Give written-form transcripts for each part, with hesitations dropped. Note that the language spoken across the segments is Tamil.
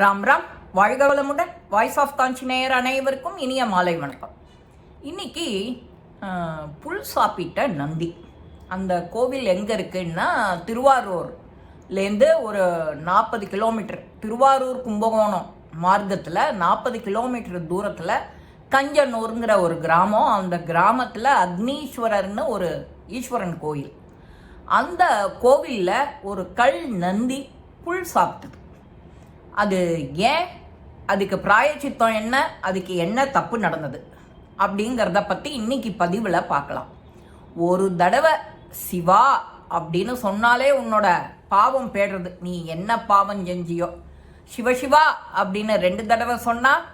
ராம் ராம், வாழ்க வளமுடன். வாய்ஸ் ஆஃப் காஞ்சி நேயர் அனைவருக்கும் இனிய மாலை வணக்கம். இன்னைக்கு புல் சாப்பிட்ட நந்தி. அந்த கோவில் எங்கே இருக்குன்னா திருவாரூர்லேருந்து ஒரு 40 கிலோமீட்டர், திருவாரூர் கும்பகோணம் மார்க்கத்தில் 40 கிலோமீட்டர் தூரத்தில் கஞ்சனூருங்கிற ஒரு கிராமம். அந்த கிராமத்தில் அக்னீஸ்வரர்னு ஒரு ஈஸ்வரன் கோயில். அந்த கோவிலில் ஒரு கல் நந்தி புல் சாப்பிட்டது. அது ஏன், அதுக்கு பிராயச்சித்தம் என்ன, அதுக்கு என்ன தப்பு நடந்தது அப்படிங்கிறத பற்றி இன்னைக்கு பதிவில் பார்க்கலாம். ஒரு தடவை சிவா அப்படின்னு சொன்னாலே உன்னோட பாவம் பேடுறது. நீ என்ன பாவம் செஞ்சியோ, சிவசிவா அப்படின்னு 2 தடவை சொன்னால்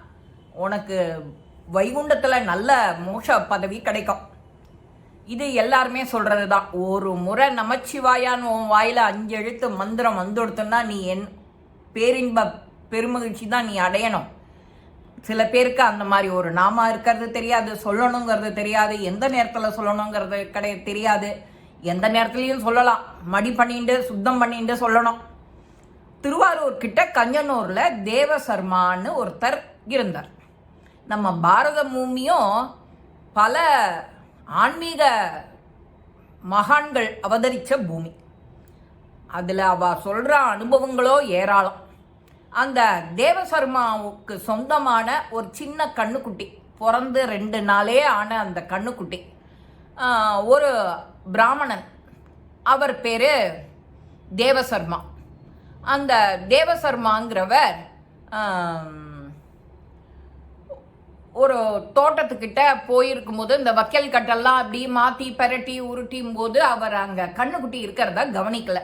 உனக்கு வைகுண்டத்தில் நல்ல மோட்ச பதவி கிடைக்கும். இது எல்லாருமே சொல்கிறது தான். ஒரு முறை நமச்சிவாயான்னு உன் வாயில் 5 எழுத்து மந்திரம் வந்துடுத்துன்னா நீ பேரின்ப பெருமகிழ்ச்சி தான் நீ அடையணும். சில பேருக்கு அந்த மாதிரி ஒரு நாம இருக்கிறது தெரியாது, சொல்லணுங்கிறது தெரியாது, எந்த நேரத்தில் சொல்லணுங்கிறது தெரியாது. எந்த நேரத்துலையும் சொல்லலாம், மடி பண்ணிட்டு சுத்தம் பண்ணிட்டு சொல்லணும். திருவாரூர் கிட்ட கஞ்சனூரில் தேவசர்மான்னு ஒருத்தர் இருந்தார். நம்ம பாரத பூமியும் பல ஆன்மீக மகான்கள் அவதரித்த பூமி. அதில் அவ சொல்கிற அனுபவங்களோ ஏராளம். அந்த தேவசர்மாவுக்கு சொந்தமான ஒரு சின்ன கண்ணுக்குட்டி, பிறந்து 2 நாளே ஆன அந்த கண்ணுக்குட்டி, ஒரு பிராமணன், அவர் பேர் தேவசர்மா. அந்த தேவசர்மாங்கிறவர் ஒரு தோட்டத்துக்கிட்ட போயிருக்கும் போது இந்த வக்கல் கட்டெல்லாம் அப்படி மாற்றி பரட்டி உருட்டியும் போது அவர் அங்கே கண்ணுக்குட்டி இருக்கிறத கவனிக்கலை.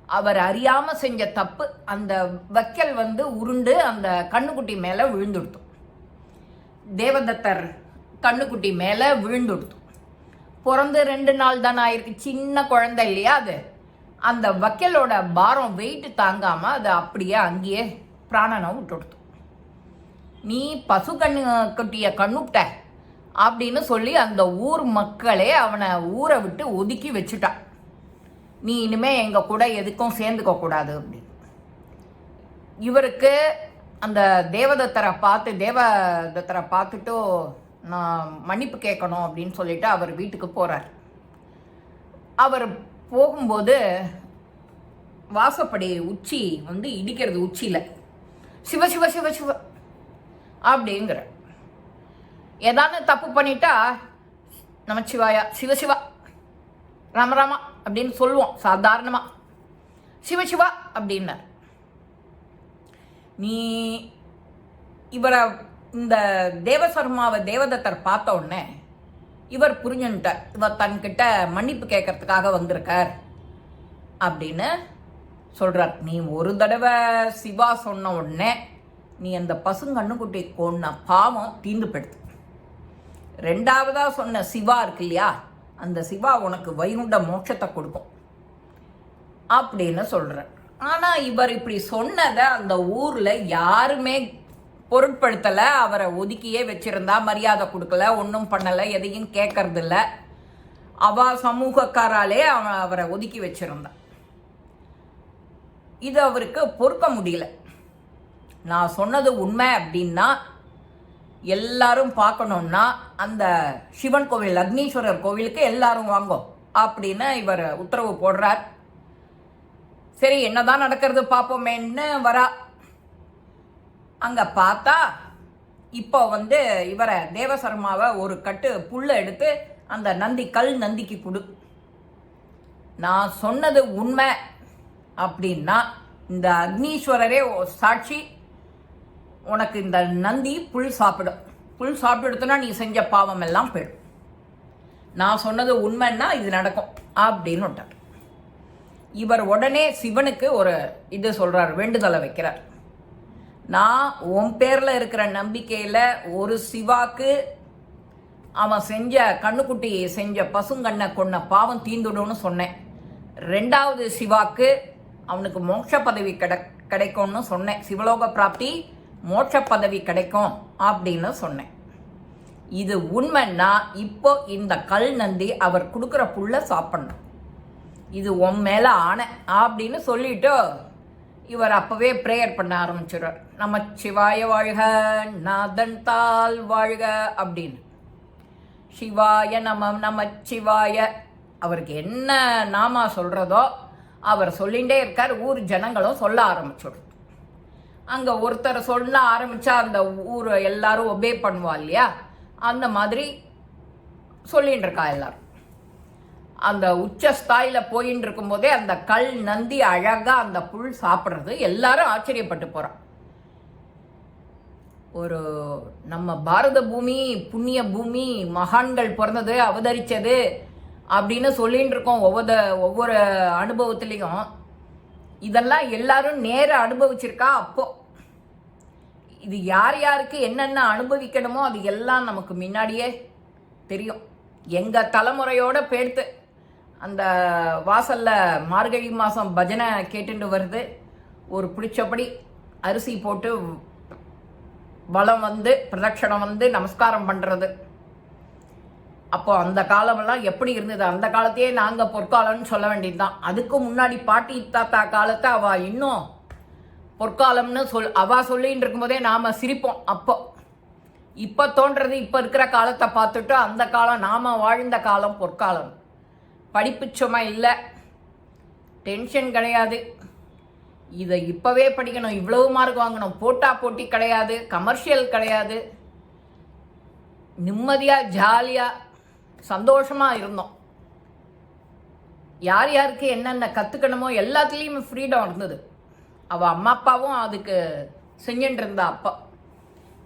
அவர் அறியாமல் செஞ்ச தப்பு, அந்த வக்கல் உருண்டு அந்த கண்ணுக்குட்டி மேலே விழுந்துடுத்து. தேவதத்தர் கண்ணுக்குட்டி மேலே விழுந்துடுத்து. பிறந்து 2 நாள் தானே ஆயிருக்கு, சின்ன குழந்தை இல்லையா அது. அந்த வக்கலோட பாரம் வெயிட் தாங்காமல் அது அப்படியே அங்கேயே பிராணனை விட்டுடுத்து. நீ பசு கண்ணுக்குட்டியை கண்ணுட்ட அப்படின்னு சொல்லி அந்த ஊர் மக்களே அவனை ஊரை விட்டு ஒதுக்கி வச்சுட்டான். நீ இனிமே எங்கள் கூட எதுக்கும் சேர்ந்துக்க கூடாது அப்படின்னு. இவருக்கு அந்த தேவதத்தரை பார்த்துட்டு நான் மன்னிப்பு கேட்கணும் அப்படின்னு சொல்லிட்டு அவர் வீட்டுக்கு போகிறார். அவர் போகும்போது வாசப்படி உச்சி இடிக்கிறது, உச்சியில் சிவ சிவ சிவ சிவ அப்படிங்கிற. ஏதாவது தப்பு பண்ணிட்டா நமச்சிவாயா சிவசிவா ராமராமா அப்படின்னு சொல்லுவோம் சாதாரணமா. சிவசிவா அப்படின்னார். நீ இவரை, இந்த தேவசர்மாவை தேவதத்தர் பார்த்த உடனே இவர் புரிஞ்சுட்டார், இவர் தன்கிட்ட மன்னிப்பு கேட்கறதுக்காக வந்திருக்கார் அப்படின்னு சொல்றார். நீ ஒரு தடவை சிவா சொன்ன உடனே நீ அந்த பசுங்கண்ணுக்குட்டி கொன்ன பாவம் தீந்து போயிடுது. 2வதா சொன்ன சிவா இருக்கு இல்லையா, அந்த சிவா உனக்கு வைகுண்ட மோட்சத்தை கொடுக்கும் அப்படின்னு சொல்கிறார். ஆனால் இவர் இப்படி சொன்னதை அந்த ஊரில் யாருமே பொருட்படுத்தலை. அவரை ஒதுக்கியே வச்சுருந்தா, மரியாதை கொடுக்கல, ஒன்றும் பண்ணலை, எதையும் கேட்கறதில்ல. அவ சமூகக்காராலே அவரை ஒதுக்கி வச்சுருந்தான். இது அவருக்கு பொறுக்க முடியல. நான் சொன்னது உண்மை அப்படின்னா எல்லாரும் பார்க்கணுன்னா அந்த சிவன் கோவில், அக்னீஸ்வரர் கோவிலுக்கு எல்லாரும் வாங்கோ அப்படின்னு இவர் உத்தரவு போடுறார். சரி, என்னதான் நடக்கிறது பார்ப்போமேன்னு வரா. அங்கே பார்த்தா இப்போ இவரை தேவசர்மாவை ஒரு கட்டு புல்லை எடுத்து அந்த நந்தி, கல் நந்திக்கு கொடு. நான் சொன்னது உண்மை அப்படின்னா இந்த அக்னீஸ்வரரே சாட்சி, உனக்கு இந்த நந்தி புல் சாப்பிடும். புல் சாப்பிடுத்துனா நீ செஞ்ச பாவம் எல்லாம் போயிடும். நான் சொன்னது உண்மைன்னா இது நடக்கும் அப்படின்னு விட்டார். இவர் உடனே சிவனுக்கு ஒரு இது சொல்றார், வேண்டுதலை வைக்கிறார். நான் உன் பேரில் இருக்கிற நம்பிக்கையில் ஒரு சிவாக்கு அவன் செஞ்ச கண்ணுக்குட்டி செஞ்ச பசுங்கண்ணை கொன்ன பாவம் தீந்துடும்னு சொன்னேன். 2வது சிவாக்கு அவனுக்கு மோட்ச பதவி கிடைக்கும்னு சொன்னேன். சிவலோக பிராப்தி, மோட்ச பதவி கிடைக்கும் அப்படின்னு சொன்னேன். இது உண்மைன்னா இப்போ இந்த கல் நந்தி அவர் கொடுக்குற புல்லை சாப்பிடணும். இது உன் மேலே ஆணை அப்படின்னு சொல்லிட்டு இவர் அப்பவே ப்ரேயர் பண்ண ஆரம்பிச்சிடுறார். நமச்சிவாய வாழ்க, நாதன் தாள் வாழ்க அப்படின்னு. சிவாய நமச்சிவாய. அவருக்கு என்ன நாமா சொல்கிறதோ அவர் சொல்லிகிட்டே இருக்கார். ஊர் ஜனங்களும் சொல்ல ஆரம்பிச்சிடும். அங்கே ஒருத்தர் சொல்ல ஆரம்பித்தா அந்த ஊர் எல்லாரும் ஒபே பண்ணுவா இல்லையா, அந்த மாதிரி சொல்லிகிட்டு இருக்கா எல்லாரும். அந்த உச்சஸ்தாயில் போயின்னு இருக்கும்போதே அந்த கல் நந்தி அழகாக அந்த புல் சாப்பிட்றது எல்லாரும் ஆச்சரியப்பட்டு போகிறான். ஒரு நம்ம பாரத பூமி புண்ணிய பூமி, மகான்கள் பிறந்தது அவதரித்தது அப்படின்னு சொல்லின்னு இருக்கோம் ஒவ்வொரு அனுபவத்துலேயும். இதெல்லாம் எல்லாரும் நேர அனுபவிச்சிருக்கா. அப்போ இது யார் யாருக்கு என்னென்ன அனுபவிக்கணுமோ அது எல்லாம் நமக்கு முன்னாடியே தெரியும். எங்கள் தலைமுறையோட பேர்த்து அந்த வாசலில் மார்கழி மாதம் பஜனை கேட்டுட்டு வருது. ஒரு பிடிச்சபடி அரிசி போட்டு வளம் வந்து பிரதட்சணம் வந்து நமஸ்காரம் பண்ணுறது. அப்போ அந்த காலமெல்லாம் எப்படி இருந்தது? அந்த காலத்தையே நாங்கள் பொற்காலம்னு சொல்ல வேண்டியது தான். அதுக்கு முன்னாடி பாட்டி தாத்தா காலத்தை அவள் இன்னும் பொற்காலம்னு அவள் சொல்லின்னு இருக்கும்போதே நாம் சிரிப்போம். இப்போ தோன்றது இப்போ இருக்கிற காலத்தை பார்த்துட்டு அந்த காலம் நாம் வாழ்ந்த காலம் பொற்காலம். படிப்பு சும்மா இல்லை, டென்ஷன் கிடையாது, இதை இப்போவே படிக்கணும், இவ்வளவு மார்க் வாங்கணும், போட்டி கிடையாது, கமர்ஷியல் கிடையாது, நிம்மதியாக ஜாலியாக சந்தோஷமாக இருந்தோம். யார் யாருக்கு என்னென்ன கற்றுக்கணுமோ எல்லாத்துலேயுமே ஃப்ரீடம் இருந்தது. அவள் அம்மா அப்பாவும் அதுக்கு செஞ்சுட்டு இருந்தா.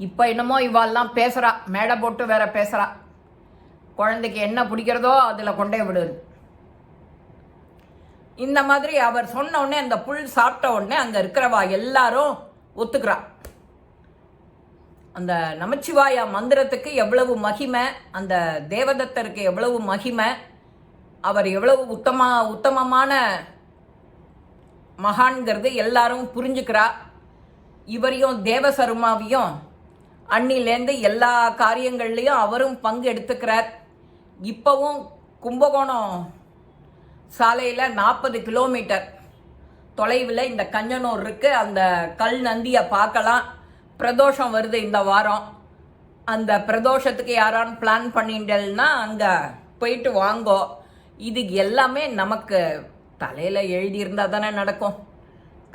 இப்போ என்னமோ இவாள்லாம் பேசுகிறா, மேடை போட்டு வேற பேசுகிறா. குழந்தைக்கு என்ன பிடிக்கிறதோ அதில் கொண்டே விடுது. இந்த மாதிரி அவர் சொன்ன உடனே, அந்த புல் சாப்பிட்ட உடனே அங்கே இருக்கிறவா எல்லாரும் ஒத்துக்கிறா. அந்த நமச்சிவாய மந்திரத்துக்கு எவ்வளவு மகிமை, அந்த தேவதத்தருக்கு எவ்வளவு மகிமை, அவர் எவ்வளவு உத்தமமான மகான்கிறது எல்லாரும் புரிஞ்சுக்கிறா. இவரையும் தேவசருமாவையும் அன்னிலேருந்து எல்லா காரியங்கள்லேயும் அவரும் பங்கு எடுத்துக்கிறார். இப்போவும் கும்பகோணம் சாலையில் 40 கிலோமீட்டர் தொலைவில் இந்த கஞ்சனூர் இருக்குது. அந்த கல் நந்தியை பார்க்கலாம். பிரதோஷம் வருது இந்த வாரம். அந்த பிரதோஷத்துக்கு யாரான்னு பிளான் பண்ணிட்டேன்னா அங்கே போயிட்டு வாங்கோ. இது எல்லாமே நமக்கு தலையில் எழுதியிருந்தால் தானே நடக்கும்,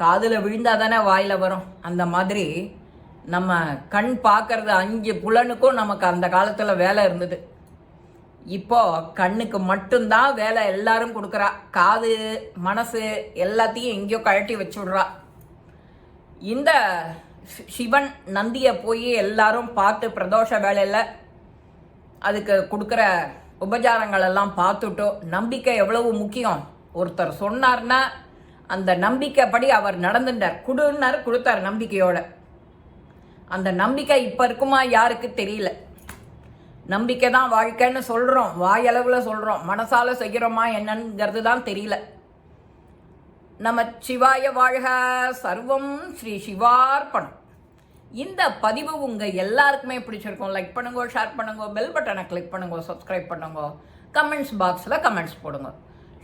காதில் விழுந்தால் தானே வாயில் வரும். அந்த மாதிரி நம்ம கண் பார்க்கறது 5 புலனுக்கும் நமக்கு அந்த காலத்தில் வேலை இருந்தது. இப்போ கண்ணுக்கு மட்டும்தான் வேலை எல்லாரும் கொடுக்குறா. காது மனசு எல்லாத்தையும் எங்கேயோ கழட்டி வச்சுடுறா. இந்த சிவன் நந்தியை போய் எல்லாரும் பார்த்து பிரதோஷ வேலையில் அதுக்கு கொடுக்குற உபச்சாரங்கள் எல்லாம் பார்த்துட்டோம். நம்பிக்கை எவ்வளவு முக்கியம். ஒருத்தர் சொன்னார்னா அந்த நம்பிக்கைப்படி அவர் நடந்துட்டார். கொடுத்தார் நம்பிக்கையோட. அந்த நம்பிக்கை இப்போ இருக்குமா யாருக்கு தெரியல. நம்பிக்கை தான் வாழ்க்கைன்னு சொல்கிறோம், வாயளவில் சொல்கிறோம், மனசால் செய்கிறோமா என்னங்கிறது தான் தெரியல. நமச்சிவாய வாழ்க. சர்வம் ஸ்ரீ சிவார்ப்பணம். இந்த பதிவு உங்கள் எல்லாருக்குமே பிடிச்சிருக்கும். லைக் பண்ணுங்க, ஷேர் பண்ணுங்க, பெல் பட்டனை கிளிக் பண்ணுங்க, சப்ஸ்கிரைப் பண்ணுங்க, கமெண்ட்ஸ் பாக்ஸில் கமெண்ட்ஸ் போடுங்க.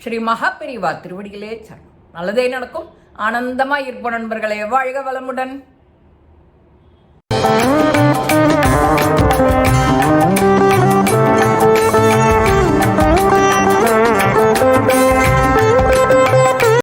ஸ்ரீ மகாபெரிவா திருவடிகளே சரணம். நல்லதே நடக்கும். ஆனந்தமாக இருப்போம் நண்பர்களே. வாழ்க வளமுடன்.